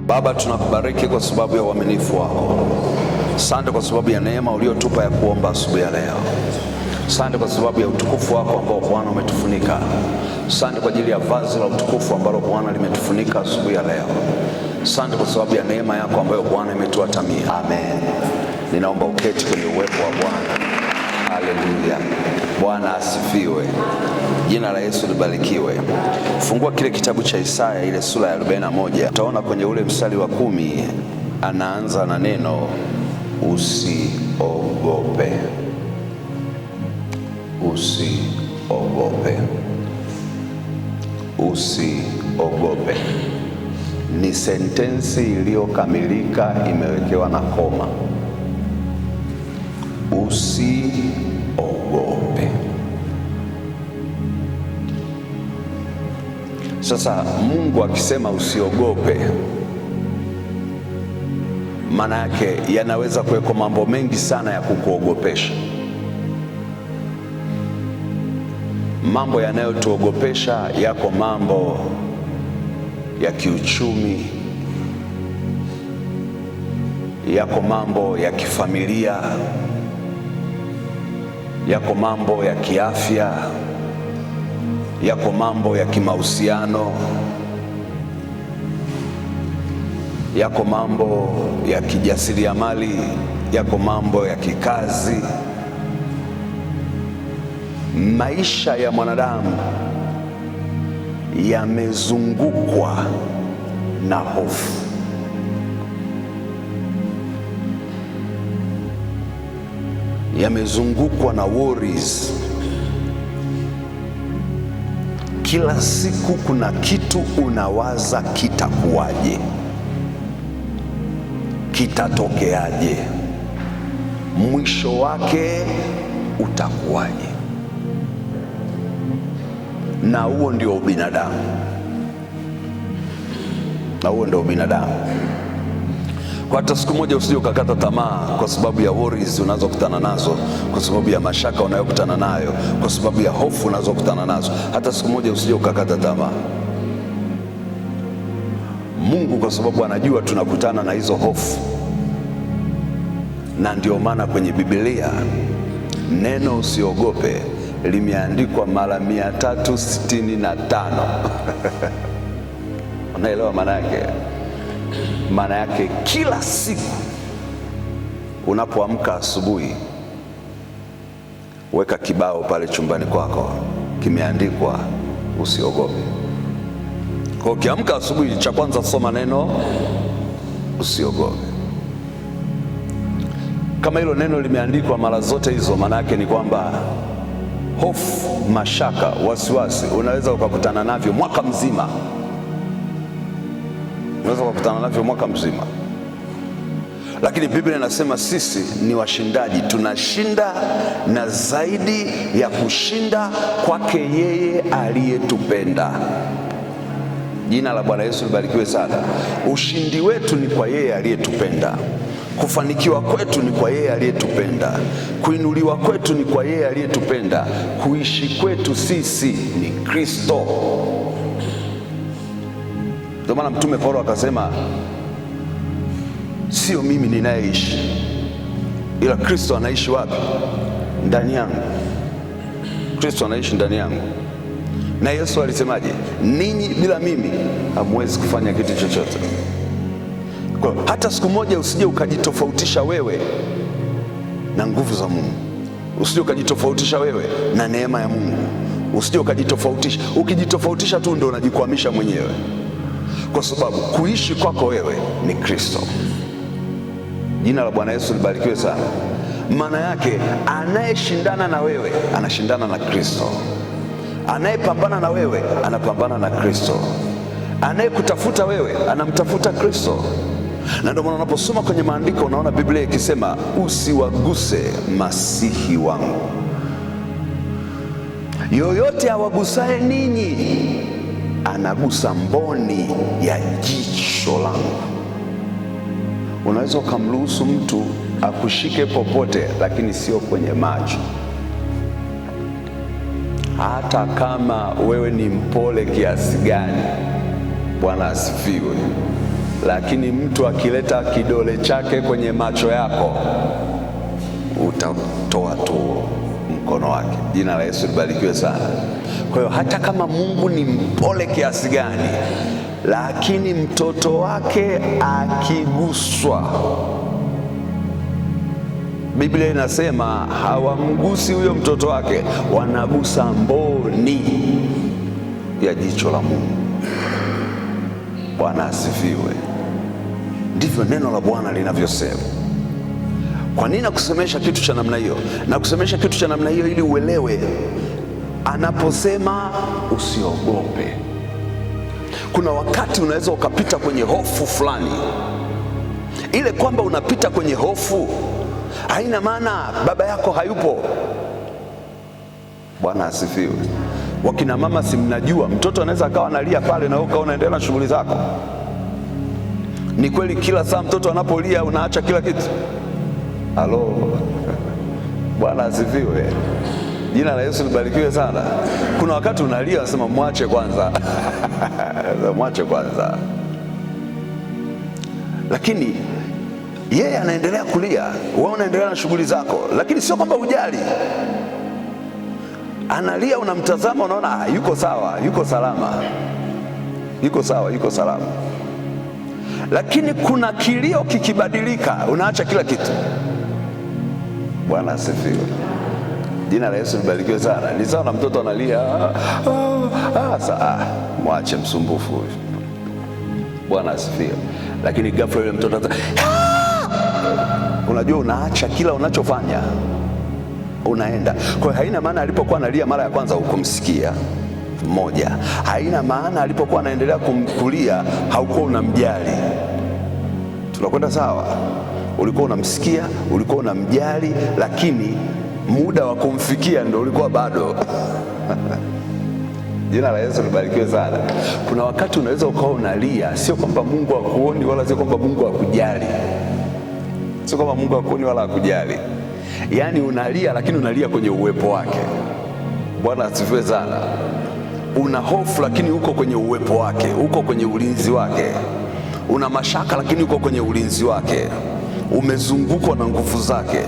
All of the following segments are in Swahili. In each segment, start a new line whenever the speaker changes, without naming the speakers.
Baba, tunakubariki kwa sababu ya uaminifu wako. Asante kwa sababu ya neema uliotupa ya kuomba asubuhi ya leo. Asante kwa sababu ya utukufu wako ambao Bwana umetufunika. Asante kwa ajili ya vazi la utukufu ambalo Bwana limetufunika asubuhi ya leo. Asante kwa sababu ya neema yako ambayo Bwana imetuatamia. Amen. Ninaomba uketi kwenye uwepo wa Bwana. Haleluya. Bwana asifiwe. Jina la Yesu libarikiwe. Fungua kile kitabu cha Isaya, ile sura ya 41. Utaona kwenye ule mstari wa 10 anaanza na neno usiogope. Usiogope. Usiogope ni sentensi iliyokamilika, imewekewa na koma. Usiogope. Sasa Mungu akisema usiogope, maana yake yanaweza kuweko mambo mengi sana ya kukuogopesha. Mambo yanayotuogopesha yako mambo ya kiuchumi, yako mambo ya kifamilia, yako mambo ya kiafya, yako mambo ya kimahusiano, yako mambo ya kijasiriamali, yako mambo ya kikazi. Maisha ya mwanadamu yamezungukwa na hofu. Yamezungukwa na worries. Kila siku kuna kitu unawaza, kitakuwaje, kitatokeaje, mwisho wake utakuwaje. Na huo ndio binadamu, na huo ndio binadamu. Kwa hata siku moja usije ukakata tamaa kwa sababu ya worries unazokutana nazo, kwa sababu ya mashaka unayokutana nayo, kwa sababu ya hofu unazokutana nazo. Hata siku moja usije ukakata tamaa. Mungu kwa sababu anajua tunakutana na hizo hofu, na ndio maana kwenye Biblia neno usiogope limeandikwa mara 365. Unaelewa maana yake? Maana yake kila siku unapoamka asubuhi, weka kibao pale chumbani kwako kimeandikwa usiogope. Kwa ukiamka asubuhi, cha kwanza soma neno usiogope. Kama hilo neno limeandikwa mara zote hizo, maana yake ni kwamba hofu, mashaka, wasiwasi unaweza ukakutana navyo mwaka mzima. Unaweza kukutana navyo mwaka mzima. Lakini Biblia inasema sisi ni washindaji, tunashinda na zaidi ya kushinda kwake yeye aliyetupenda. Jina la Bwana Yesu libarikiwe sana. Ushindi wetu ni kwa yeye aliyetupenda. Kufanikiwa kwetu ni kwa yeye aliyetupenda. Kuinuliwa kwetu ni kwa yeye aliyetupenda. Kuishi kwetu sisi ni Kristo. Ndio maana Mtume Paulo akasema, sio mimi ninayeishi, ila Kristo anaishi wapi? Ndani yangu. Kristo anaishi ndani yangu. Na Yesu alisemaje? Ninyi bila mimi hamwezi kufanya kitu chochote. Kwa hata siku moja usije ukajitofautisha wewe na nguvu za Mungu. Usije ukajitofautisha wewe na neema ya Mungu. Usije ukajitofautisha. Ukijitofautisha tu ndio unajikwamisha mwenyewe. Kwa sababu kuishi kwako wewe ni Kristo. Jina la Bwana Yesu libarikiwe sana. Maana yake anayeshindana na wewe anashindana na Kristo. Anayepambana na wewe anapambana na Kristo. Anayekutafuta wewe anamtafuta Kristo. Na ndio maana unaposoma kwenye maandiko unaona Biblia ikisema usiwaguse masihi wangu. Yoyote awagusaye ninyi anagusa mboni ya jicho langu. Unaweza ukamruhusu mtu akushike popote, lakini sio kwenye macho. Hata kama wewe ni mpole kiasi gani. Bwana asifiwe. lakini mtu akileta kidole chake kwenye macho yako utatoa tu mkono wake. Jina la Yesu libarikiwe sana. Kwa hiyo hata kama Mungu ni mpole kiasi gani, lakini mtoto wake akiguswa, Biblia inasema hawamgusi huyo mtoto wake, wanagusa mboni ya jicho la Mungu. Bwana asifiwe. Ndivyo neno la Bwana linavyosema. Kwa nini nakusemesha kitu cha namna hiyo? Nakusemesha kitu cha namna hiyo ili uelewe anaposema usiogope. Kuna wakati unaweza ukapita kwenye hofu fulani. Ile kwamba unapita kwenye hofu haina maana baba yako hayupo. Bwana asifiwe. Wakina mama, si mnajua mtoto anaweza akawa analia pale na wewe ukawa unaendelea na shughuli zako? Ni kweli kila saa mtoto anapolia unaacha kila kitu? Halo. Bwana asifiwe. Jina la Yesu libarikiwe sana. Kuna wakati unalia unasema mwache kwanza. Mwache kwanza. Lakini yeye anaendelea kulia, wewe unaendelea na shughuli zako, lakini sio kwamba hujali. Analia, unamtazama, unaona yuko sawa, yuko salama, yuko sawa, yuko salama. Lakini kuna kilio kikibadilika, unaacha kila kitu. Bwana asifiwe. Jina la Yesu libarikiwe sana. Ni sawa na mtoto analia, mwache msumbufu. Bwana asifiwe. Lakini ghafla yule mtoto unajua, unaacha kila unachofanya, unaenda. Kwa hiyo haina maana alipokuwa analia mara ya kwanza hukumsikia. Moja, haina maana alipokuwa anaendelea kumkulia haukuwa unamjali. Tunakwenda sawa? Ulikuwa unamsikia, ulikuwa unamjali, lakini muda wa kumfikia ndio ulikuwa bado. Jina la Yesu libarikiwe sana. Kuna wakati unaweza ukawa unalia, sio kwamba Mungu hakuoni wala sio kwamba Mungu hakujali. Sio kwamba Mungu hakuoni wala hakujali. Yaani unalia, lakini unalia kwenye uwepo wake. Bwana asifiwe sana. Una hofu lakini uko kwenye uwepo wake, uko kwenye ulinzi wake. Una mashaka lakini uko kwenye ulinzi wake. Umezungukwa na nguvu zake.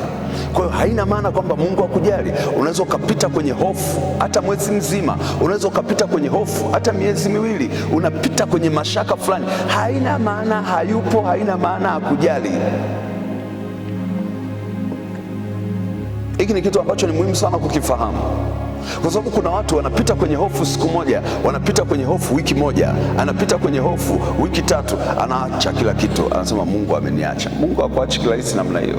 Kwa hiyo haina maana kwamba Mungu hakujali. Unaweza ukapita kwenye hofu hata mwezi mzima, unaweza ukapita kwenye hofu hata miezi miwili, unapita kwenye mashaka fulani. Haina maana hayupo, haina maana hakujali. Hiki ni kitu ambacho ni muhimu sana kukifahamu, kwa sababu kuna watu wanapita kwenye hofu siku moja, wanapita kwenye hofu wiki moja, anapita kwenye hofu wiki tatu, anaacha kila kitu, anasema Mungu ameniacha. Mungu hakuachi kirahisi namna hiyo.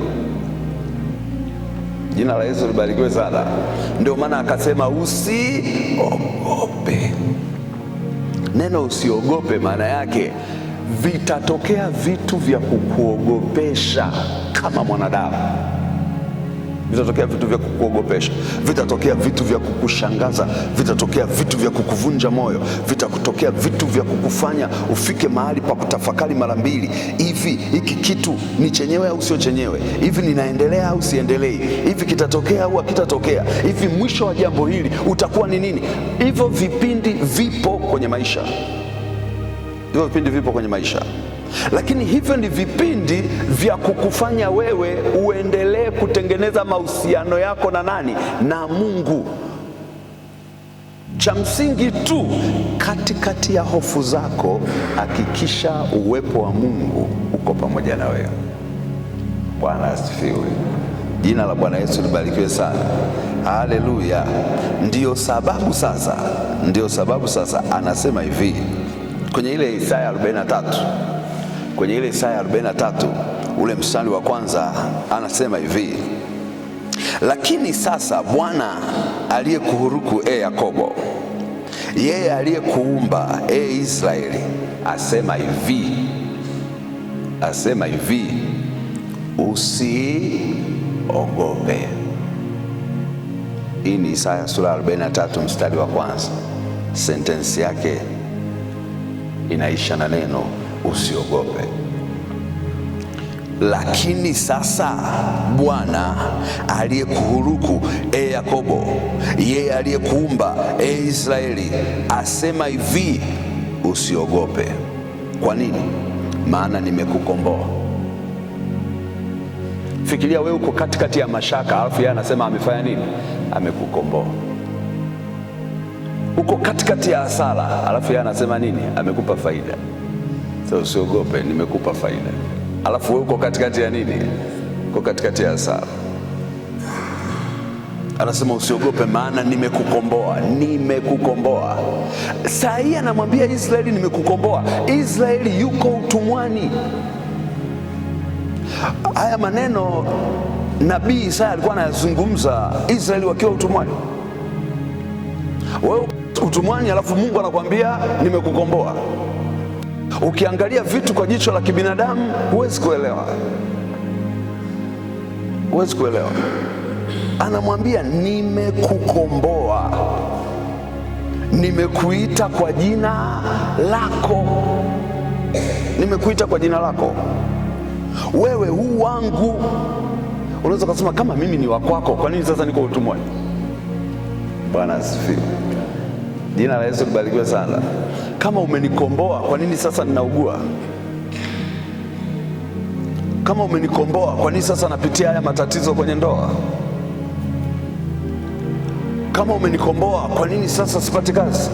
Jina la Yesu libarikiwe sana. Ndio maana akasema usiogope. Neno usiogope maana yake vitatokea vitu vya kukuogopesha kama mwanadamu. Vitatokea vitu vya kukuogopesha, vitatokea vitu vya kukushangaza, vitatokea vitu vya kukuvunja moyo, vitatokea vitu vya kukufanya ufike mahali pa kutafakari mara mbili. Hivi hiki kitu ni chenyewe au sio chenyewe? Hivi ninaendelea au siendelei? Hivi kitatokea au hakitatokea? Hivi mwisho wa jambo hili utakuwa ni nini? Hivyo vipindi vipo kwenye maisha. Hivyo vipindi vipo kwenye maisha. Lakini hivyo ni vipindi vya kukufanya wewe uendelee kutengeneza mahusiano yako na nani? Na Mungu. Cha msingi tu, katikati ya hofu zako hakikisha uwepo wa Mungu uko pamoja na wewe. Bwana asifiwe. Jina la Bwana Yesu libarikiwe sana. Haleluya. Ndiyo sababu sasa anasema hivi kwenye ile Isaya 43, kwenye ile Isaya 43 ule mstari wa kwanza anasema hivi: lakini sasa Bwana aliyekuhuruku Yakobo, yeye aliyekuumba Israeli, asema hivi, usiogope. Hii ni Isaya sura 43 mstari wa kwanza. Sentensi yake inaisha na neno usiogope. Lakini sasa Bwana aliyekuhuruku Yakobo, yeye aliyekuumba Israeli, asema hivi, usiogope. Kwa nini? maana nimekukomboa. Fikiria wewe uko katikati ya mashaka, alafu yeye anasema amefanya nini? Amekukomboa. Uko katikati ya hasara, alafu yeye anasema nini? Amekupa faida. Sasa usiogope, nimekupa faida. Alafu wewe uko katikati ya nini? Uko katikati ya hasara. Anasema usiogope, maana nimekukomboa. Nimekukomboa. Saa hii anamwambia Israeli nimekukomboa. Israeli yuko utumwani. Haya maneno nabii Isaya alikuwa anayazungumza Israeli wakiwa utumwani. Wewe utumwani, alafu Mungu anakuambia nimekukomboa. Ukiangalia vitu kwa jicho la kibinadamu huwezi kuelewa. Huwezi kuelewa. Anamwambia nimekukomboa, nimekuita kwa jina lako. Nimekuita kwa jina lako. Wewe huu wangu. Unaweza kusema kama mimi ni wa kwako, kwa nini sasa niko utumwani? Bwana asifiwe. Jina la Yesu libarikiwe sana. Kama umenikomboa, kwa nini sasa ninaugua? Kama umenikomboa, kwa nini sasa napitia haya matatizo kwenye ndoa? Kama umenikomboa, kwa nini sasa sipati kazi?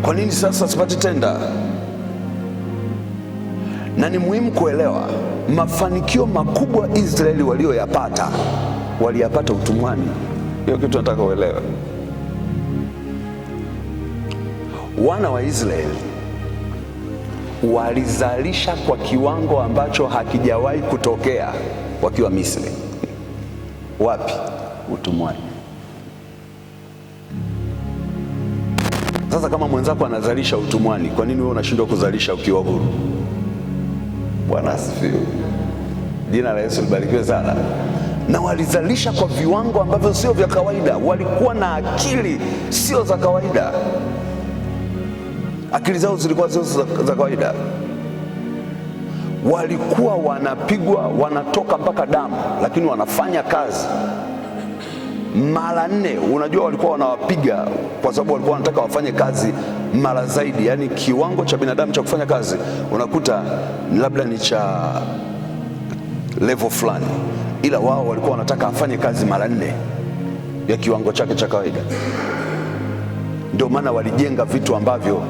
Kwa nini sasa sipati tenda? Na ni muhimu kuelewa mafanikio makubwa Israeli waliyapata utumwani. Hiyo kitu nataka uelewe. Wana wa Israeli walizalisha kwa kiwango ambacho hakijawahi kutokea wakiwa Misri. Wapi? Utumwani. Sasa kama mwenzako anazalisha utumwani, kwa nini wewe unashindwa kuzalisha ukiwa huru? Bwana asifiwe. Jina la Yesu libarikiwe sana. Na walizalisha kwa viwango ambavyo sio vya kawaida. Walikuwa na akili sio za kawaida. Akili zao zilikuwa sio za kawaida. Walikuwa wanapigwa, wanatoka mpaka damu, lakini wanafanya kazi mara 4. Unajua walikuwa wanawapiga kwa sababu walikuwa wanataka wafanye kazi mara zaidi. Yaani kiwango cha binadamu cha kufanya kazi unakuta labda ni cha level fulani, ila wao walikuwa wanataka afanye kazi mara 4 ya kiwango chake cha kawaida. Ndio maana walijenga vitu ambavyo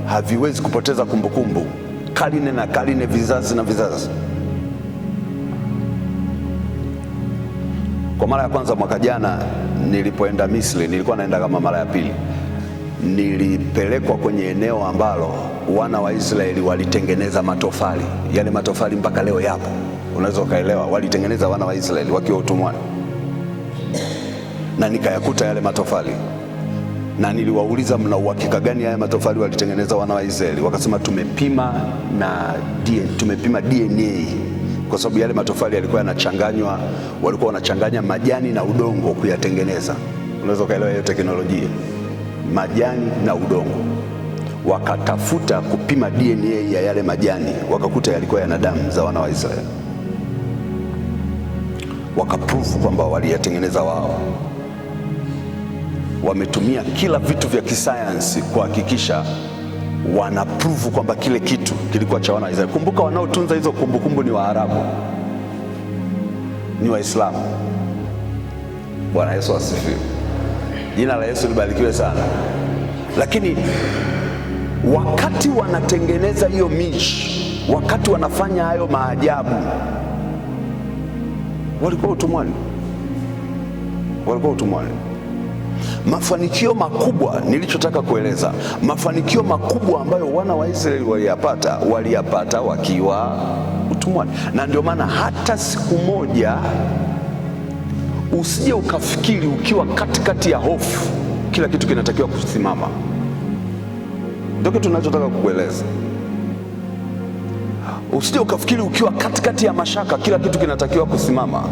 haviwezi kupoteza kumbukumbu, karne na karne, vizazi na vizazi. Kwa mara ya kwanza mwaka jana nilipoenda Misri, nilikuwa naenda kama mara ya pili. Nilipelekwa kwenye eneo ambalo wana wa Israeli walitengeneza matofali. Yale matofali mpaka leo yapo. Unaweza ukaelewa, walitengeneza wana wa Israeli wakiwa utumwani. Na nikayakuta yale matofali. Na niliwauliza, mna uhakika gani haya matofali walitengeneza wana wa Israeli? Wakasema tumepima DNA. Kwa sababu yale matofali yalikuwa yanachanganywa, walikuwa wanachanganya majani na udongo kuyatengeneza. Unaweza ukaelewa hiyo teknolojia. Majani na udongo. Wakatafuta kupima DNA ya yale majani, wakakuta yalikuwa yana damu za wana wa Israeli. Wakaprove kwamba waliyatengeneza wao. Wametumia kila vitu vya kisayansi kuhakikisha wanaprove kwamba kile kitu kilikuwa cha wana wa Israeli. Kumbuka wanaotunza hizo kumbukumbu ni Waarabu, ni Waislamu. Bwana Yesu asifiwe. Jina la Yesu libarikiwe sana. Lakini wakati wanatengeneza hiyo miji, wakati wanafanya hayo maajabu, walikuwa utumwani. Walikuwa utumwani. Mafanikio makubwa nilichotaka kueleza, mafanikio makubwa ambayo wana wa Israeli waliyapata wakiwa utumwani. Na ndio maana hata siku moja usije ukafikiri ukiwa katikati ya hofu kila kitu kinatakiwa kusimama. Ndio kitu tunachotaka kukueleza. Usije ukafikiri ukiwa katikati ya mashaka kila kitu kinatakiwa kusimama.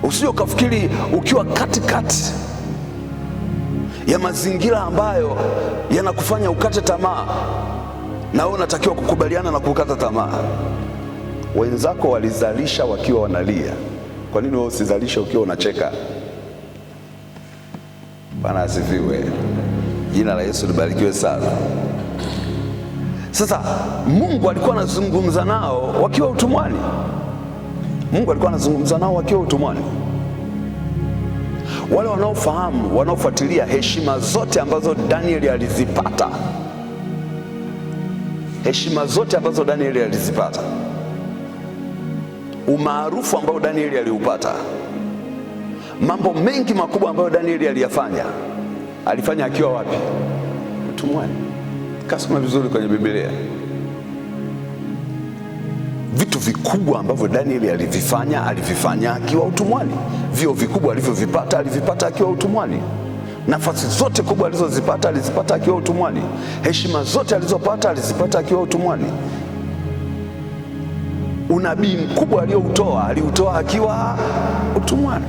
Usije ukafikiri ukiwa katikati ya mazingira ambayo yanakufanya ukate tamaa na wewe unatakiwa kukubaliana na kukata tamaa. Wenzako walizalisha wakiwa wanalia. Kwa nini wewe usizalishe ukiwa unacheka? Bwana asifiwe. Jina la Yesu libarikiwe sana. Sasa Mungu alikuwa anazungumza nao wakiwa utumwani. Mungu alikuwa anazungumza nao wakiwa utumwani. Wale wanaofahamu, wanaofuatilia heshima zote ambazo Danieli alizipata, heshima zote ambazo Danieli alizipata, umaarufu ambao Danieli aliupata, mambo mengi makubwa ambayo Danieli aliyafanya, alifanya akiwa wapi? Utumwani. Kasoma vizuri kwenye Biblia. Vitu vikubwa ambavyo Danieli alivifanya akiwa utumwani. Vio vikubwa alivyovipata alivipata akiwa utumwani. Nafasi zote kubwa alizozipata alizipata akiwa utumwani. Heshima zote alizopata alizipata akiwa utumwani. Unabii mkubwa aliutoa akiwa utumwani.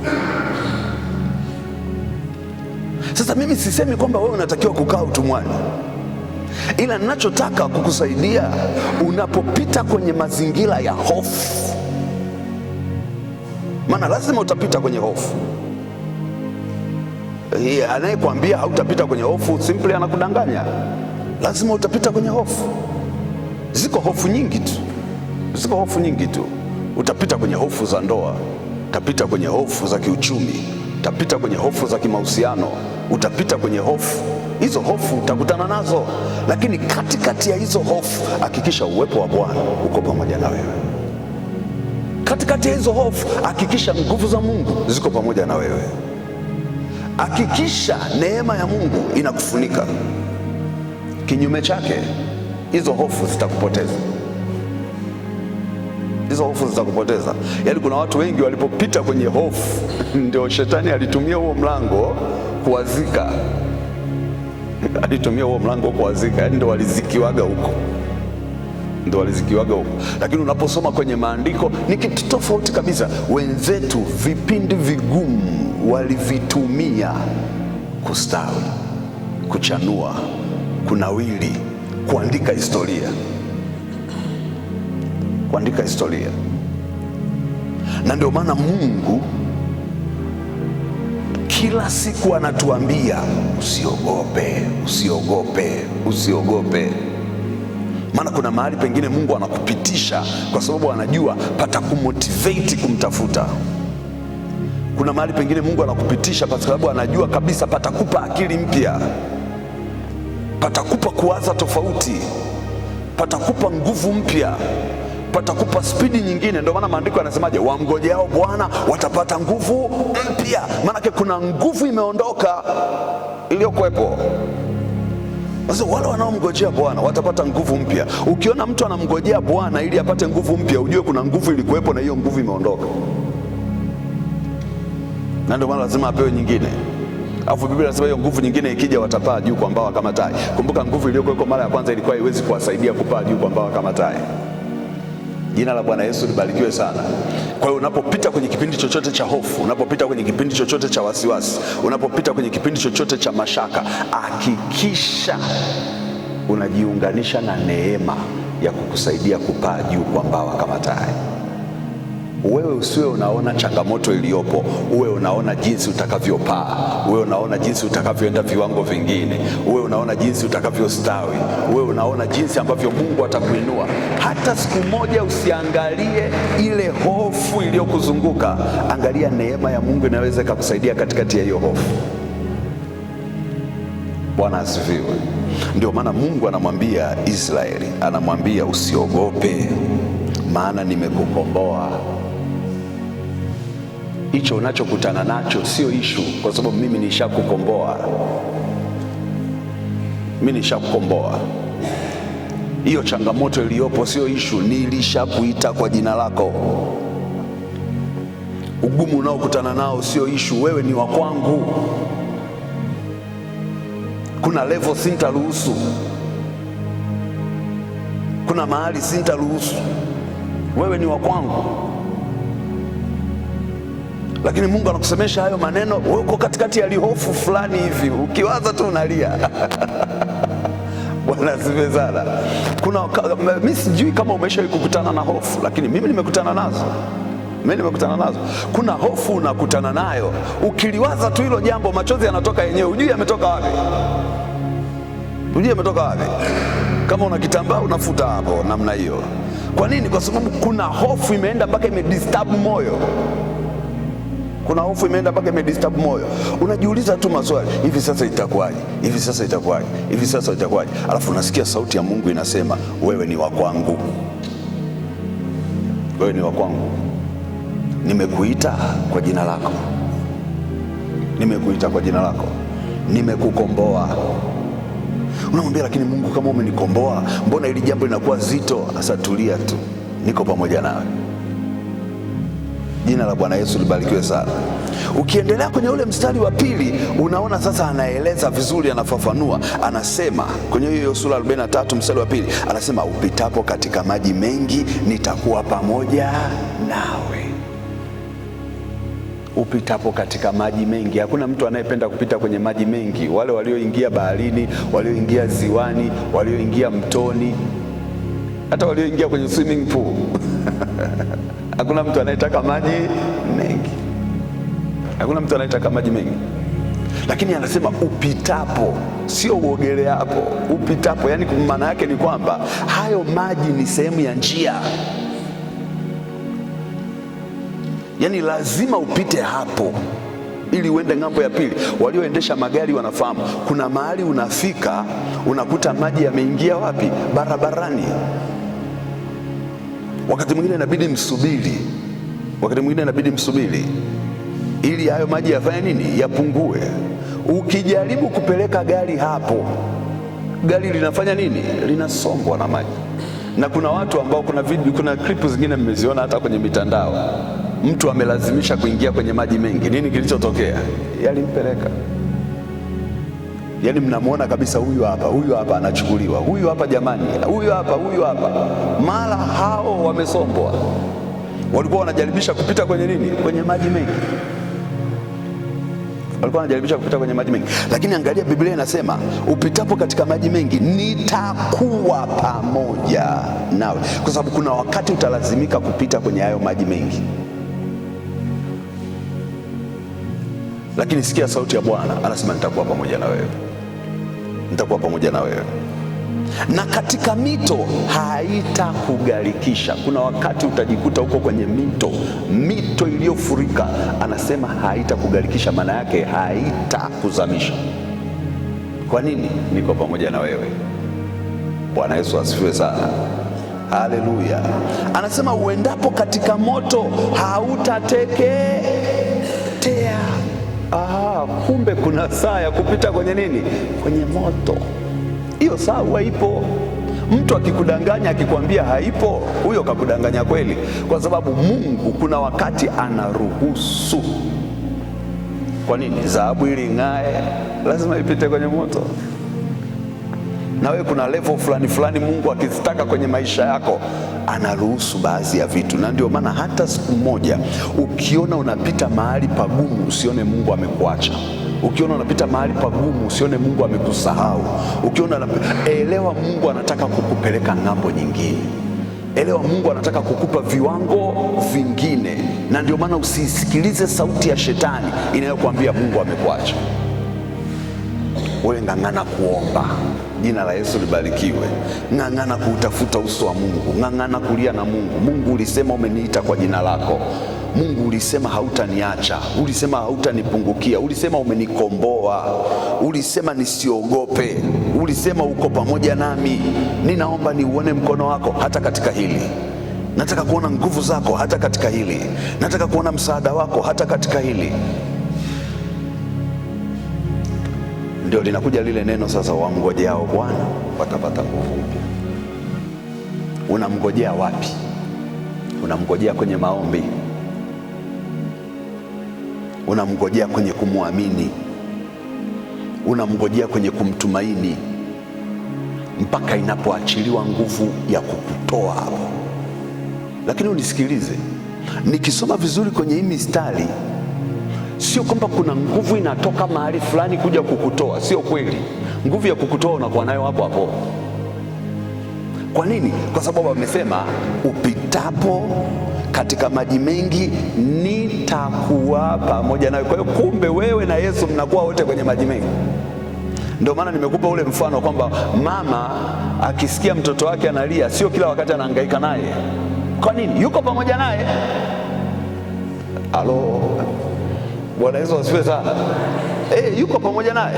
Sasa mimi sisemi kwamba wewe unatakiwa kukaa utumwani, ila ninachotaka kukusaidia unapopita kwenye mazingira ya hofu, maana lazima utapita kwenye hofu. Anayekwambia hautapita kwenye hofu simply anakudanganya. Lazima utapita kwenye hofu. Ziko hofu nyingi tu. Utapita kwenye hofu za ndoa, utapita kwenye hofu za kiuchumi, utapita kwenye hofu za kimahusiano, utapita kwenye hofu. Hizo hofu utakutana nazo, lakini katikati ya hizo hofu hakikisha uwepo wa Bwana uko pamoja na wewe. Katikati ya hizo hofu hakikisha nguvu za Mungu ziko pamoja na wewe. Hakikisha neema ya Mungu inakufunika. Kinyume chake, hizo hofu zitakupoteza. Yaani kuna watu wengi walipopita kwenye hofu ndio shetani alitumia huo mlango kuwazika. Yaani ndio walizikiwaga huko. Lakini unaposoma kwenye maandiko ni kitu tofauti kabisa. Wenzetu vipindi vigumu walivitumia kustawi, kuchanua, kunawili, kuandika historia. Na ndio maana Mungu kila siku anatuambia usiogope. Maana kuna mahali pengine Mungu anakupitisha kwa sababu anajua pata kumotivate kumtafuta. Kuna mahali pengine Mungu anakupitisha kwa sababu anajua kabisa patakupa akili mpya, patakupa kuwaza tofauti, patakupa nguvu mpya, patakupa spidi nyingine. Ndio maana maandiko yanasemaje? Wamngojeao Bwana watapata nguvu mpya. Maanake kuna nguvu imeondoka iliyokuwepo. Sasa wale wanaomngojea Bwana watapata nguvu mpya. Ukiona mtu anamngojea Bwana ili apate nguvu mpya, ujue kuna nguvu ilikuwepo na hiyo nguvu imeondoka. Na ndio maana lazima apewe nyingine. Alafu Biblia inasema hiyo nguvu nyingine ikija watapaa juu kwa mbawa kama tai. Kumbuka nguvu iliyokuwa mara ya kwanza ilikuwa haiwezi kuwasaidia kupaa juu kwa mbawa kama tai. Jina la Bwana Yesu libarikiwe sana. Kwa hiyo unapopita kwenye kipindi chochote cha hofu, unapopita kwenye kipindi chochote cha wasiwasi, unapopita kwenye kipindi chochote cha mashaka, hakikisha unajiunganisha na neema ya kukusaidia kupaa juu kwa mbawa kama tai. Wewe usiwe unaona changamoto iliyopo, uwe unaona jinsi utakavyopaa, uwe unaona jinsi utakavyoenda viwango vingine, uwe unaona jinsi utakavyostawi, uwe unaona jinsi ambavyo Mungu atakuinua. Hata siku moja usiangalie ile hofu iliyokuzunguka, angalia neema ya Mungu inaweza kukusaidia katikati ya hiyo hofu. Bwana asifiwe. Ndio maana Mungu anamwambia Israeli, anamwambia usiogope, maana nimekukomboa. Hicho unachokutana nacho sio ishu, kwa sababu mimi nishakukomboa. Hiyo changamoto iliyopo sio ishu, nilishakuita kwa jina lako. Ugumu unaokutana nao sio ishu, wewe ni wa kwangu. Kuna level sintaruhusu, kuna mahali sintaruhusu, wewe ni wa kwangu. Lakini Mungu anakusemesha hayo maneno, wewe uko katikati ya lihofu fulani hivi, ukiwaza tu unalia. Bwana asifiwe sana. Mimi sijui kama umeshawahi kukutana na hofu, lakini mimi nimekutana nazo. Kuna hofu unakutana nayo, ukiliwaza tu hilo jambo machozi yanatoka yenyewe, hujui yametoka wapi. Kama una kitambaa unafuta hapo namna hiyo. Kwa nini? Kwa sababu kuna hofu imeenda mpaka imedisturb moyo. Kuna hofu imeenda mpaka imedisturb moyo. Unajiuliza tu maswali, hivi sasa itakuwaje? Hivi sasa itakuwaje? Hivi sasa itakuwaje? Alafu unasikia sauti ya Mungu inasema, wewe ni wa kwangu. Wewe ni wa kwangu. Nimekuita kwa jina lako. Nimekuita kwa jina lako. Nimekukomboa. Unamwambia, lakini Mungu, kama umenikomboa, mbona hili jambo linakuwa zito? Sasa tulia tu, niko pamoja nawe. Jina la Bwana Yesu libarikiwe sana. Ukiendelea kwenye ule mstari wa pili, unaona sasa anaeleza vizuri, anafafanua, anasema kwenye hiyo sura 43 mstari wa pili, anasema upitapo katika maji mengi nitakuwa pamoja nawe. Upitapo katika maji mengi. Hakuna mtu anayependa kupita kwenye maji mengi. Wale walioingia baharini, walioingia ziwani, walioingia mtoni, hata walioingia kwenye swimming pool hakuna mtu anayetaka maji mengi. Hakuna mtu anayetaka maji mengi. Lakini anasema upitapo, sio uogelea hapo. Upitapo, yani maana yake ni kwamba hayo maji ni sehemu ya njia. Yani lazima upite hapo ili uende ng'ambo ya pili. Walioendesha magari wanafahamu, kuna mahali unafika unakuta maji yameingia wapi? Barabarani. Wakati mwingine inabidi msubiri. Wakati mwingine inabidi msubiri ili hayo maji yafanye nini? Yapungue. Ukijaribu kupeleka gari hapo, gari linafanya nini? Linasombwa na maji. Na kuna watu ambao, kuna clip zingine mmeziona hata kwenye mitandao, mtu amelazimisha kuingia kwenye maji mengi. Nini kilichotokea? Yalimpeleka. Yani mnamuona kabisa, huyu hapa anachukuliwa, huyu hapa jamani, huyu hapa. Mara hao wamesombwa. Walikuwa wanajaribisha kupita kwenye nini? Kwenye maji mengi. Walikuwa wanajaribisha kupita kwenye maji mengi. Lakini angalia, Biblia inasema upitapo katika maji mengi nitakuwa pamoja nawe. Kwa sababu kuna wakati utalazimika kupita kwenye hayo maji mengi. Lakini sikia sauti ya Bwana, anasema nitakuwa pamoja na wewe. Nitakuwa pamoja na wewe. Na katika mito haitakugharikisha. Kuna wakati utajikuta huko kwenye mito iliyofurika, anasema haitakugharikisha, maana yake haitakuzamisha. Kwa nini? Niko pamoja na wewe. Bwana Yesu asifiwe sana. Haleluya. Anasema uendapo katika moto hautateketea. Kumbe kuna saa ya kupita kwenye nini? Kwenye moto. Hiyo saa huwa ipo. Mtu akikudanganya akikwambia haipo, huyo kakudanganya kweli, kwa sababu Mungu kuna wakati anaruhusu. Kwa nini? Dhahabu ili ng'ae lazima ipite kwenye moto. Na wewe kuna level fulani Mungu akizitaka kwenye maisha yako anaruhusu baadhi ya vitu. Na ndio maana hata siku moja ukiona unapita mahali pagumu, usione Mungu amekuacha. Ukiona unapita mahali pagumu, usione Mungu amekusahau. Elewa Mungu anataka kukupeleka ng'ambo nyingine. Elewa Mungu anataka kukupa viwango vingine. Na ndio maana usisikilize sauti ya shetani inayokuambia Mungu amekuacha. Wewe ng'ang'ana kuomba. Jina la Yesu libarikiwe. Ng'ang'ana kuutafuta uso wa Mungu. Ng'ang'ana kulia na Mungu. Mungu, ulisema umeniita kwa jina lako. Mungu, ulisema hautaniacha. Ulisema hautanipungukia. Ulisema umenikomboa. Ulisema nisiogope. Ulisema uko pamoja nami. Ninaomba niuone mkono wako hata katika hili. Nataka kuona nguvu zako hata katika hili. Nataka kuona msaada wako hata katika hili. Ndio linakuja lile neno sasa, wamngojeao Bwana watapata nguvu mpya. Unamngojea wapi? Unamngojea kwenye maombi. Unamngojea kwenye kumwamini. Unamngojea kwenye kumtumaini, mpaka inapoachiliwa nguvu ya kukutoa hapo. Lakini unisikilize, nikisoma vizuri kwenye hii mistari, sio kwamba kuna nguvu inatoka mahali fulani kuja kukutoa. Sio kweli. Nguvu ya kukutoa unakuwa nayo hapo hapo. Kwa nini? Kwa sababu amesema upitapo katika maji mengi nitakuwa pamoja nawe. Kwa hiyo kumbe wewe na Yesu mnakuwa wote kwenye maji mengi. Ndio maana nimekupa ule mfano kwamba mama akisikia mtoto wake analia, sio kila wakati anahangaika naye. Kwa nini? Yuko pamoja naye. Halo, Bwana Yesu asifiwe sana. Yuko pamoja naye.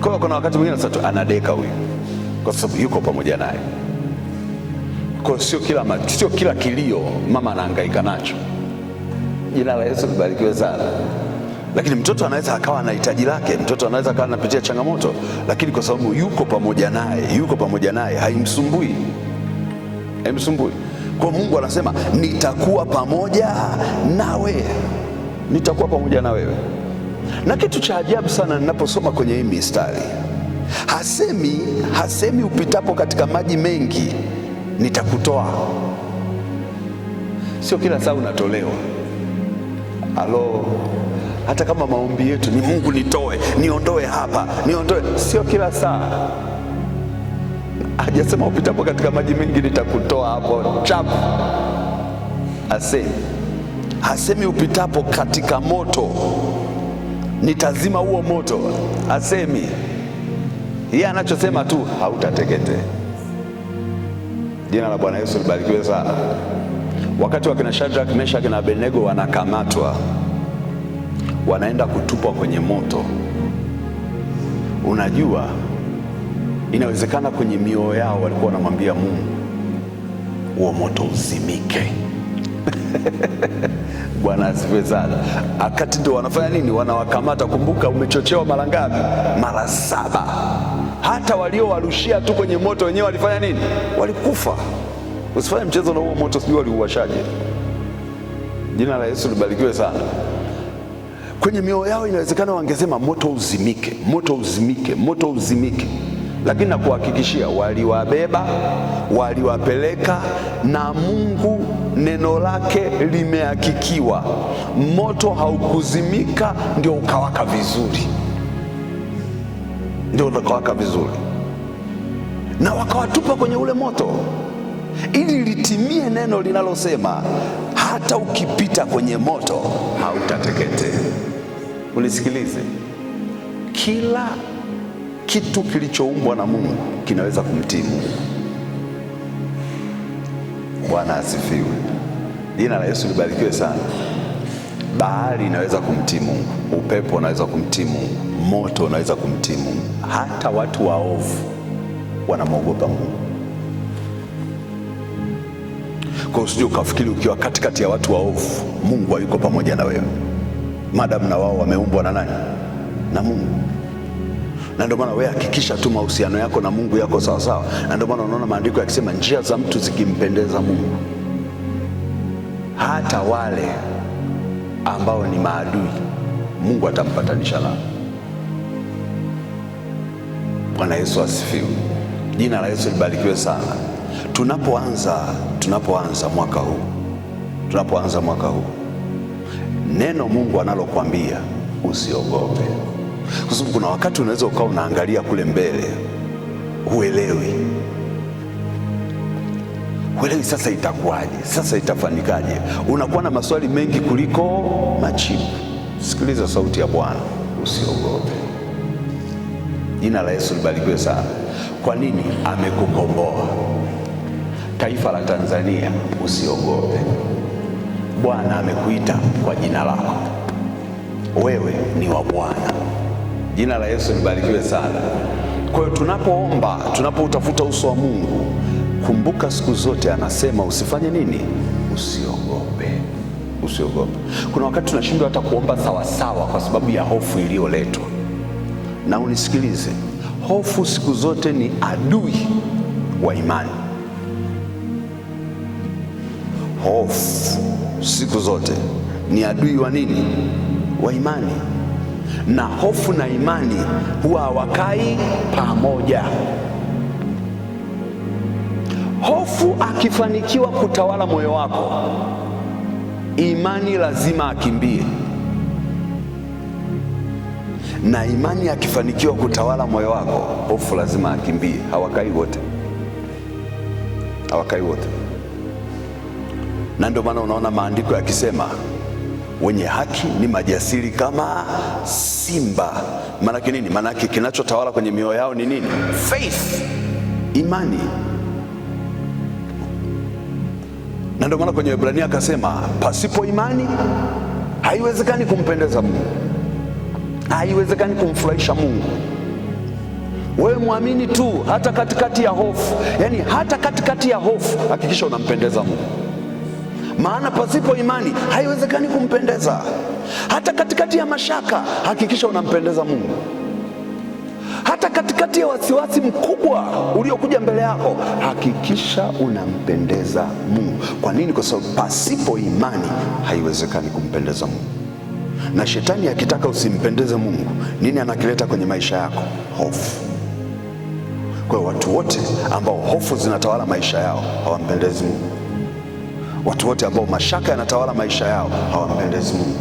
Kwa kuna wakati mwingine sasa anadeka huyu, kwa sababu yuko pamoja naye. Kwa sio kila kilio mama anahangaika nacho. Jina la Yesu libarikiwe sana. Lakini mtoto anaweza akawa na hitaji lake, mtoto anaweza akawa anapitia changamoto, lakini kwa sababu yuko pamoja naye, haimsumbui. Kwa Mungu anasema nitakuwa pamoja nawe, nitakuwa pamoja na wewe. Na kitu cha ajabu sana ninaposoma kwenye hii mistari, hasemi upitapo katika maji mengi nitakutoa. Sio kila saa unatolewa. Halo, hata kama maombi yetu ni Mungu niondoe hapa, sio kila saa. Hajasema upitapo katika maji mengi nitakutoa hapo chapu. Hasemi upitapo katika moto nitazima huo moto. Hasemi. Yeye anachosema tu hautateketea. Jina la Bwana Yesu libarikiwe sana. Wakati wakina Shadrach, Meshach na Abednego wanakamatwa, wanaenda kutupwa kwenye moto, unajua inawezekana kwenye mioyo yao walikuwa wanamwambia Mungu, huo moto uzimike. Bwana asifiwe sana. Akati ndio wanafanya nini? Wanawakamata. Kumbuka umechochewa mara ngapi? Mara 7. Hata waliowarushia tu kwenye moto wenyewe walifanya nini? Walikufa. Usifanye mchezo na huo moto, sijui waliuwashaje. Jina la Yesu libarikiwe sana. Kwenye mioyo yao inawezekana wangesema moto uzimike, moto uzimike, moto uzimike. Lakini nakuhakikishia waliwabeba, waliwapeleka, na Mungu neno lake limehakikiwa. Moto haukuzimika, ndio ukawaka vizuri. Na wakawatupa kwenye ule moto, ili litimie neno linalosema hata ukipita kwenye moto hautateketea. Unisikilize, kila kitu kilichoumbwa na Mungu kinaweza kumtii Mungu. Bwana asifiwe. Jina la Yesu libarikiwe sana. Bahari inaweza kumtii Mungu, upepo unaweza kumtii Mungu, moto unaweza kumtii Mungu. Hata watu waovu wanamwogopa Mungu. Kwa usije ukafikiri ukiwa katikati ya watu waovu Mungu hayuko pamoja na wewe, madamu na wao wameumbwa na nani? Na Mungu. Na ndio maana wewe hakikisha tu mahusiano yako na Mungu yako sawa sawa. Na ndio maana unaona maandiko yakisema njia za mtu zikimpendeza Mungu, hata wale ambao ni maadui Mungu atampatanisha nao. Bwana Yesu asifiwe. Jina la Yesu libarikiwe sana. Tunapoanza mwaka huu, neno Mungu analokuambia usiogope. Kwa sababu kuna wakati unaweza ukawa unaangalia kule mbele, huelewi sasa itakuwaje, sasa itafanikaje. Unakuwa na maswali mengi kuliko majibu. Sikiliza sauti ya Bwana, usiogope. Jina la Yesu libarikiwe sana. Kwa nini? Amekukomboa. Taifa la Tanzania, usiogope. Bwana amekuita kwa jina lako, wewe ni wa Bwana. Jina la Yesu libarikiwe sana. Kwa hiyo tunapoutafuta uso wa Mungu, kumbuka siku zote anasema usifanye nini? Usiogope. Kuna wakati tunashindwa hata kuomba sawasawa kwa sababu ya hofu iliyoletwa. Na unisikilize, hofu siku zote ni adui wa imani. Hofu siku zote ni adui wa nini? Wa imani. Na hofu na imani huwa hawakai pamoja. Hofu akifanikiwa kutawala moyo wako, imani lazima akimbie. Na imani akifanikiwa kutawala moyo wako, hofu lazima akimbie. Hawakai wote. Na ndio maana unaona maandiko yakisema wenye haki ni majasiri kama simba. Maanake nini? Maanake kinachotawala kwenye mioyo yao ni nini? Faith, imani. Na ndio maana kwenye Waebrania akasema pasipo imani haiwezekani kumpendeza Mungu, haiwezekani kumfurahisha Mungu. Wewe muamini tu, hata katikati ya hofu, yani hata katikati ya hofu hakikisha unampendeza Mungu. Maana pasipo imani haiwezekani kumpendeza. Hata katikati ya mashaka hakikisha unampendeza Mungu. Hata katikati ya wasiwasi mkubwa uliokuja mbele yako hakikisha unampendeza Mungu. Kwa nini? Kwa sababu pasipo imani haiwezekani kumpendeza Mungu. Na shetani akitaka usimpendeze Mungu, nini anakileta kwenye maisha yako? Hofu. Kwa hiyo watu wote ambao hofu zinatawala maisha yao hawampendezi Mungu. Watu wote ambao mashaka yanatawala maisha yao hawampendezi Mungu.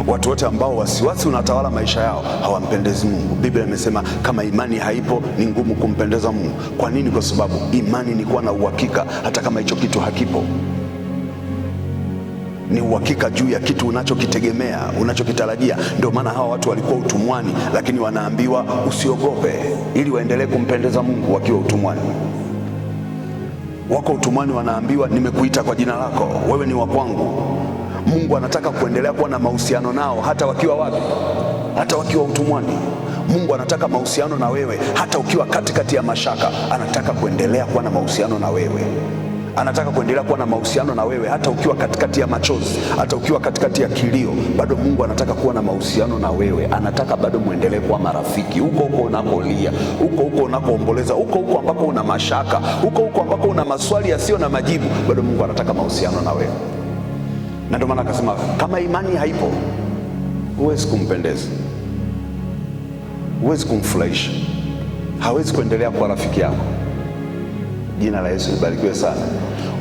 Watu wote ambao wasiwasi unatawala maisha yao hawampendezi Mungu. Biblia imesema kama imani haipo ni ngumu kumpendeza Mungu. Kwa nini? Kwa sababu imani ni kuwa na uhakika hata kama hicho kitu hakipo. Ni uhakika juu ya kitu unachokitegemea, unachokitarajia. Ndio maana hawa watu walikuwa utumwani, lakini wanaambiwa usiogope, ili waendelee kumpendeza Mungu wakiwa utumwani. Wako utumwani, wanaambiwa nimekuita kwa jina lako, wewe ni wa kwangu. Mungu anataka kuendelea kuwa na mahusiano nao hata wakiwa wapi? Hata wakiwa utumwani. Mungu anataka mahusiano na wewe hata ukiwa katikati ya mashaka. Anataka kuendelea kuwa na mahusiano na wewe. Anataka kuendelea kuwa na mahusiano na wewe hata ukiwa katikati ya machozi, hata ukiwa katikati ya kilio, bado Mungu anataka kuwa na mahusiano na wewe. Anataka bado muendelee kuwa marafiki, huko huko unakolia, huko huko unakoomboleza, huko huko ambako una mashaka, huko huko ambako una maswali yasiyo na majibu, bado Mungu anataka mahusiano na wewe. Na ndio maana akasema kama imani haipo, huwezi kumpendeza, huwezi kumfurahisha, hawezi kuendelea kuwa rafiki yako. Jina la Yesu libarikiwe sana.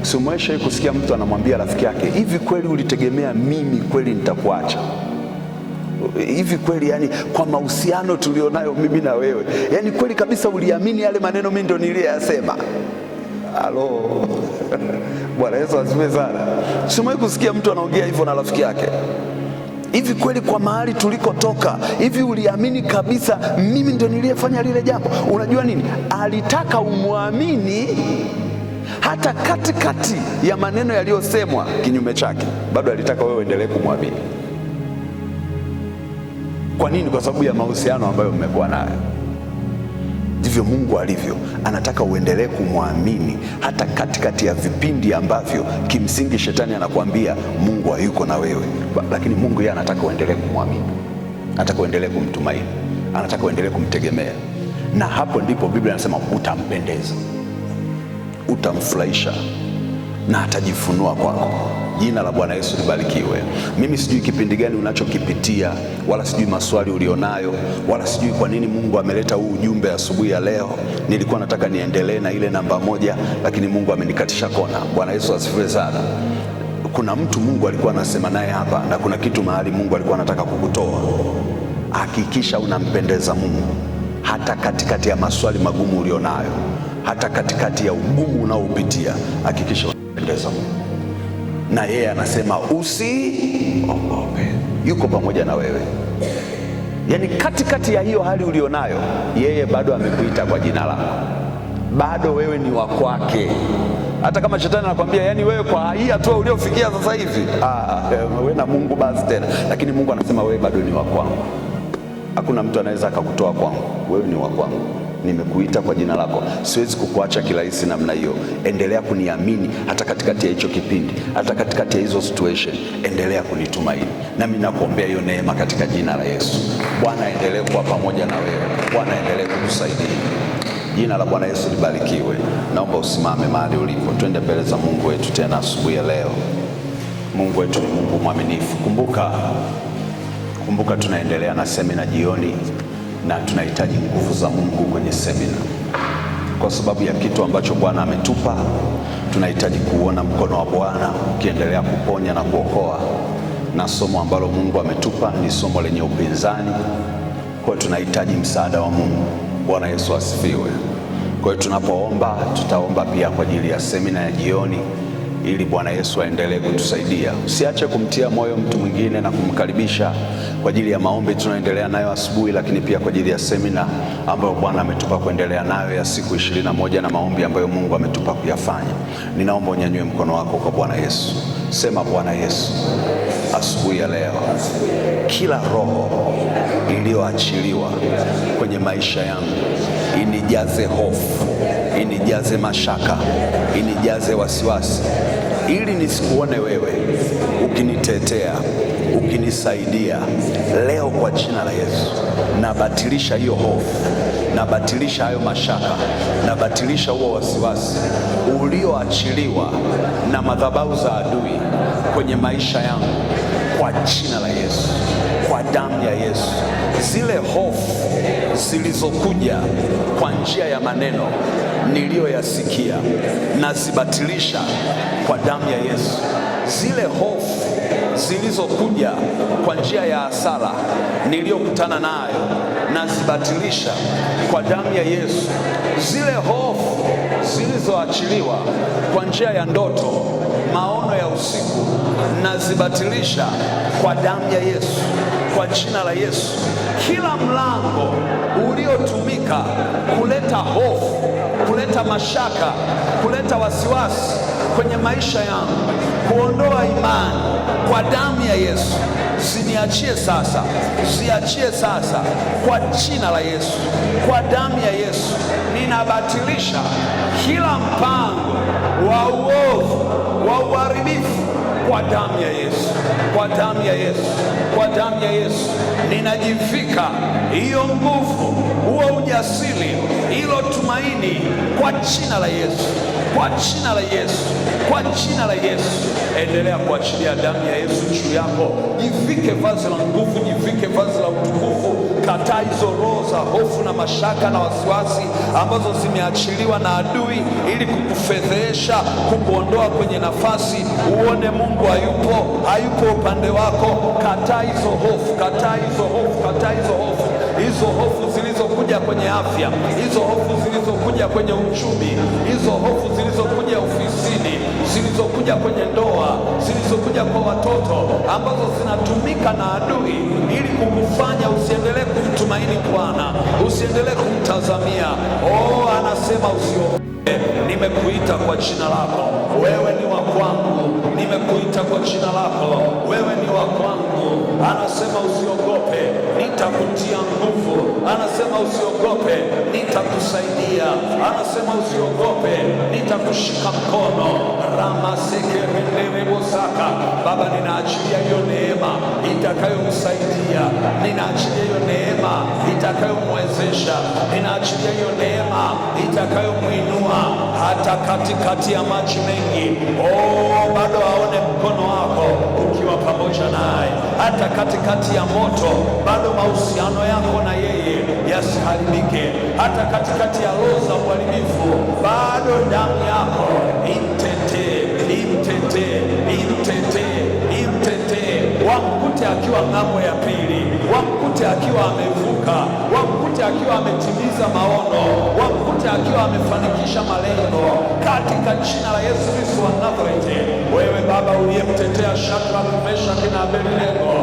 Usimweshe kusikia mtu anamwambia rafiki yake, hivi kweli ulitegemea mimi kweli nitakuacha? Hivi kweli, yani kwa mahusiano tulionayo mimi na wewe, yani kweli kabisa uliamini yale maneno mimi ndo niliyasema? Halo. Bwana Yesu asifiwe sana. Usimweshe kusikia mtu anaongea hivyo na rafiki yake. Hivi kweli kwa mahali tulikotoka, hivi uliamini kabisa mimi ndo niliyefanya lile jambo? Unajua nini? Alitaka umwamini hata katikati ya maneno yaliyosemwa kinyume chake, bado alitaka wewe endelee kumwamini. Kwa nini? Kwa sababu ya mahusiano ambayo mmekuwa nayo. Ndivyo Mungu alivyo, anataka uendelee kumwamini hata katikati ya vipindi ambavyo kimsingi shetani anakuambia Mungu hayuko na wewe, lakini Mungu yeye anataka uendelee kumwamini, anataka uendelee kumtumaini, anataka uendelee kumtegemea. Na hapo ndipo Biblia inasema utampendeza, utamfurahisha na atajifunua kwako. Jina la Bwana Yesu libarikiwe. Mimi sijui kipindi gani unachokipitia, wala sijui maswali ulionayo, wala sijui kwa nini Mungu ameleta huu ujumbe asubuhi ya leo. Nilikuwa nataka niendelee na ile namba 1, lakini Mungu amenikatisha kona. Bwana Yesu asifiwe sana. Kuna mtu Mungu alikuwa anasema naye hapa, na kuna kitu mahali Mungu alikuwa anataka kukutoa. Hakikisha unampendeza Mungu hata katikati ya maswali magumu ulionayo, hata katikati ya ugumu unaoupitia, hakikisha unampendeza Mungu. Na yeye anasema usiogope, yuko pamoja na wewe. Yaani katikati ya hiyo hali ulionayo, yeye bado amekuita kwa jina lako, bado wewe ni wa kwake. Hata kama shetani anakuambia yani wewe kwa hii hatua uliofikia sasa hivi, wewe na Mungu basi tena, lakini Mungu anasema wewe bado ni wa kwangu. Hakuna mtu anaweza akakutoa kwangu, wewe ni wa kwangu. Nimekuita kwa jina lako, siwezi kukuacha kirahisi namna hiyo. Endelea kuniamini hata katikati ya hicho kipindi, hata katikati ya hizo situation, endelea kunitumaini. Nami nakuombea hiyo neema katika jina la Yesu. Bwana endelee kuwa pamoja na wewe, Bwana endelee kukusaidia. Jina la Bwana Yesu libarikiwe. Naomba usimame mahali ulipo, twende mbele za Mungu wetu tena asubuhi ya leo. Mungu wetu ni Mungu mwaminifu. Kumbuka tunaendelea na semina jioni, na tunahitaji nguvu za Mungu kwenye semina, kwa sababu ya kitu ambacho Bwana ametupa. Tunahitaji kuona mkono wa Bwana ukiendelea kuponya na kuokoa, na somo ambalo Mungu ametupa ni somo lenye upinzani. Kwa hiyo tunahitaji msaada wa Mungu. Bwana Yesu asifiwe. Kwa hiyo tunapoomba, tutaomba pia kwa ajili ya semina ya jioni, ili Bwana Yesu aendelee kutusaidia. Usiache kumtia moyo mtu mwingine na kumkaribisha kwa ajili ya maombi tunayoendelea nayo asubuhi, lakini pia kwa ajili ya semina ambayo Bwana ametupa kuendelea nayo ya siku 21 na maombi ambayo Mungu ametupa kuyafanya. Ninaomba unyanyue mkono wako kwa Bwana Yesu. Sema, Bwana Yesu, asubuhi ya leo kila roho iliyoachiliwa kwenye maisha yangu inijaze hofu, inijaze mashaka, inijaze wasiwasi, ili nisikuone wewe ukinitetea, ukinisaidia. Leo kwa jina la Yesu nabatilisha hiyo hofu, nabatilisha hayo mashaka, nabatilisha huo wasiwasi ulioachiliwa na madhabahu za adui kwenye maisha yangu kwa jina la Yesu, kwa damu ya Yesu. Zile hofu zilizokuja kwa njia ya maneno niliyoyasikia nazibatilisha kwa damu ya Yesu. Zile hofu zilizokuja kwa njia ya hasara niliyokutana nayo nazibatilisha kwa damu ya Yesu. Zile hofu zilizoachiliwa kwa njia ya ndoto, maono ya usiku nazibatilisha kwa damu ya Yesu, kwa jina la Yesu. Kila mlango uliotumika kuleta hofu, kuleta mashaka, kuleta wasiwasi kwenye maisha yangu, kuondoa imani, kwa damu ya Yesu ziniachie sasa, ziachie sasa kwa jina la Yesu, kwa damu ya Yesu. Ninabatilisha kila mpango wa uovu, wa uharibifu kwa damu ya Yesu, kwa damu ya Yesu, kwa damu ya Yesu. Ninajivika hiyo nguvu, huo ujasiri, hilo tumaini kwa jina la Yesu, kwa jina la Yesu, kwa jina la Yesu. Endelea kuachilia damu ya Yesu juu yako. Jivike vazi la nguvu, jivike vazi la utukufu. Kataa hizo roho za hofu na mashaka na wasiwasi ambazo zimeachiliwa na adui ili kukufedhesha, kukuondoa kwenye nafasi uone Mungu hayupo upande wako. Kataa hizo hofu, kataa hizo hofu, kataa hizo hofu. Hizo hofu zilizokuja kwenye afya, hizo hofu zilizokuja kwenye uchumi, hizo hofu zilizokuja ofisini, zilizokuja kwenye ndoa, zilizokuja kwa watoto, ambazo zinatumika na adui ili kukufanya usiendelee kumtumaini Bwana, usiendelee kumtazamia. Anasema usiogope, nimekuita kwa jina lako, wewe ni wa kwangu. Nimekuita kwa jina lako, wewe ni wa kwangu. Anasema usiogope, nitakutia nguvu. Anasema usiogope, nitakusaidia. Anasema usiogope, nitakushika mkono. Ramasekerenderebosaka. Baba, ninaachilia hiyo neema itakayomsaidia, ninaachilia hiyo neema itakayomwezesha, ninaachilia hiyo neema itakayomwinua hata katikati ya maji mengi. Bado aone mkono wako ukiwa pamoja naye, hata katikati ya moto bado mahusiano yako na yeye yasiharibike, hata katikati ya roho za uharibifu bado damu yako imtetee, imtetee, imtetee, imtetee. Wamkute akiwa ng'ambo ya pili, wamkute akiwa amevuka, wamkute akiwa ametimiza maono, wamkute akiwa amefanikisha malengo, katika jina la Yesu Kristo wa Nazareti. Wewe Baba uliyemtetea Shadraka, Meshaki na Abednego,